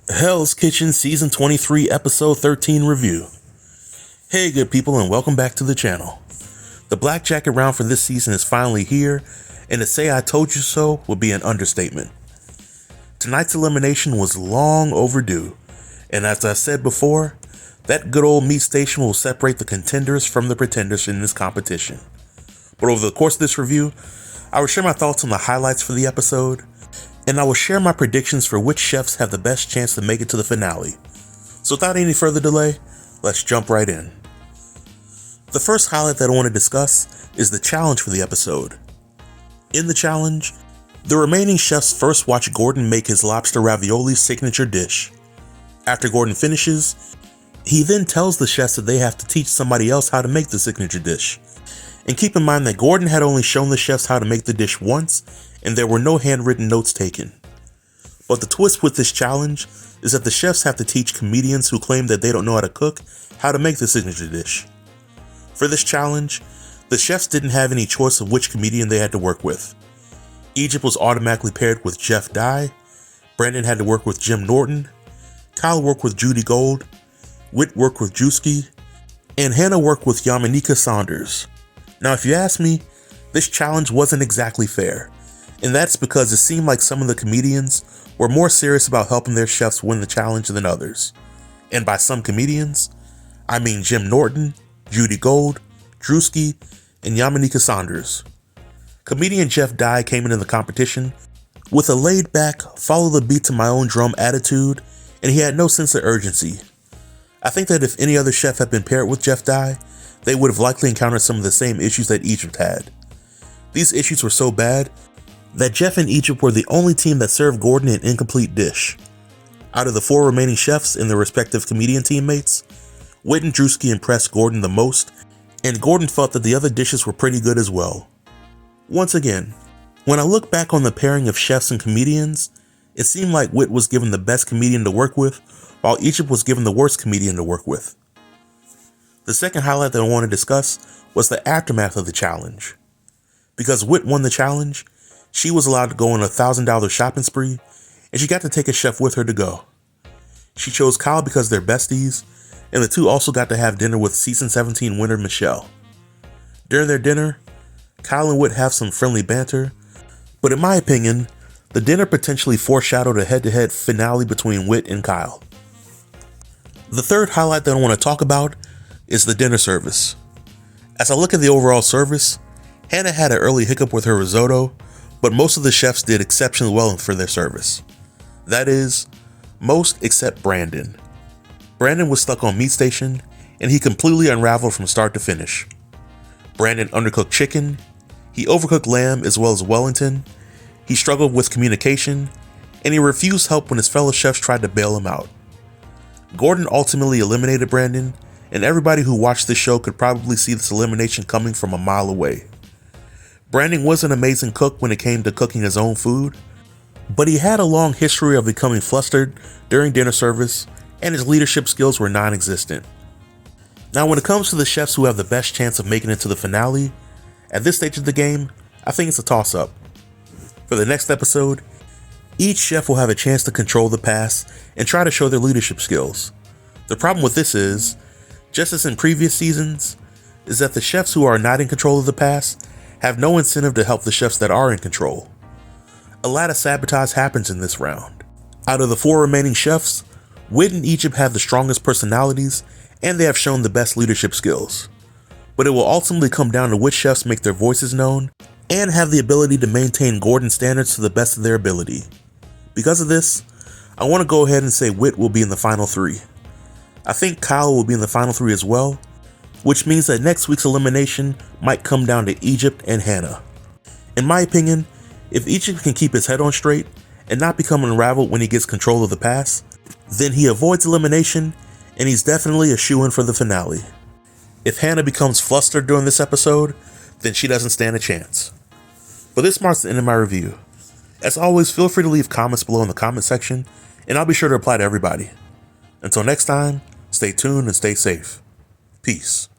Hell's Kitchen Season 23 Episode 13 Review. Hey good people, and welcome back to the channel. The Black Jacket round for this season is finally here, and to say I told you so would be an understatement. Tonight's elimination was long overdue, and as I said before, that good old meat station will separate the contenders from the pretenders in this competition. But over the course of this review, I will share my thoughts on the highlights for the episode, and I will share my predictions for which chefs have the best chance to make it to the finale. So without any further delay, let's jump right in. The first highlight that I want to discuss is the challenge for the episode. In the challenge, the remaining chefs first watch Gordon make his lobster ravioli signature dish. After Gordon finishes, he then tells the chefs that they have to teach somebody else how to make the signature dish. And keep in mind that Gordon had only shown the chefs how to make the dish once, and there were no handwritten notes taken. But the twist with this challenge is that the chefs have to teach comedians who claim that they don't know how to cook how to make the signature dish. For this challenge, the chefs didn't have any choice of which comedian they had to work with. Egypt was automatically paired with Jeff Dye, Brandon had to work with Jim Norton, Kyle worked with Judy Gold, Whit worked with Drewski, and Hannah worked with Yamanika Saunders. Now if you ask me, this challenge wasn't exactly fair, and that's because it seemed like some of the comedians were more serious about helping their chefs win the challenge than others. And by some comedians, I mean Jim Norton, Judy Gold, Drewski, and Yamanika Saunders. Comedian Jeff Dye came into the competition with a laid-back, follow the beat to my own drum attitude, and he had no sense of urgency. I think that if any other chef had been paired with Jeff Dye, they would have likely encountered some of the same issues that Egypt had. These issues were so bad that Jeff and Egypt were the only team that served Gordon an incomplete dish. Out of the 4 remaining chefs and their respective comedian teammates, Whit and Drewski impressed Gordon the most, and Gordon felt that the other dishes were pretty good as well. Once again, when I look back on the pairing of chefs and comedians, it seemed like Whit was given the best comedian to work with, while Egypt was given the worst comedian to work with. The second highlight that I want to discuss was the aftermath of the challenge. Because Whit won the challenge, she was allowed to go on a $1,000 shopping spree, and she got to take a chef with her to go. She chose Kyle because they're besties, and the two also got to have dinner with season 17 winner Michelle. During their dinner, Kyle and Whit have some friendly banter, but in my opinion, the dinner potentially foreshadowed a head-to-head finale between Whit and Kyle. The third highlight that I want to talk about is the dinner service. As I look at the overall service, Hannah had an early hiccup with her risotto, but most of the chefs did exceptionally well for their service. That is, most except Brandon. Brandon was stuck on meat station, and he completely unraveled from start to finish. Brandon undercooked chicken, he overcooked lamb as well as Wellington, he struggled with communication, and he refused help when his fellow chefs tried to bail him out. Gordon ultimately eliminated Brandon, and everybody who watched this show could probably see this elimination coming from a mile away. Brandon was an amazing cook when it came to cooking his own food, but he had a long history of becoming flustered during dinner service, and his leadership skills were non-existent. Now when it comes to the chefs who have the best chance of making it to the finale, at this stage of the game, I think it's a toss-up. For the next episode, each chef will have a chance to control the pass and try to show their leadership skills. The problem with this is, just as in previous seasons, is that the chefs who are not in control of the pass have no incentive to help the chefs that are in control. A lot of sabotage happens in this round. Out of the 4 remaining chefs, Whit and Egypt have the strongest personalities and they have shown the best leadership skills. But it will ultimately come down to which chefs make their voices known and have the ability to maintain Gordon standards to the best of their ability. Because of this, I want to go ahead and say Whit will be in the final 3. I think Kyle will be in the final 3 as well, which means that next week's elimination might come down to Egypt and Hannah. In my opinion, if Egypt can keep his head on straight and not become unraveled when he gets control of the pass, then he avoids elimination and he's definitely a shoo-in for the finale. If Hannah becomes flustered during this episode, then she doesn't stand a chance. But this marks the end of my review. As always, feel free to leave comments below in the comment section, and I'll be sure to reply to everybody. Until next time, stay tuned and stay safe. Peace.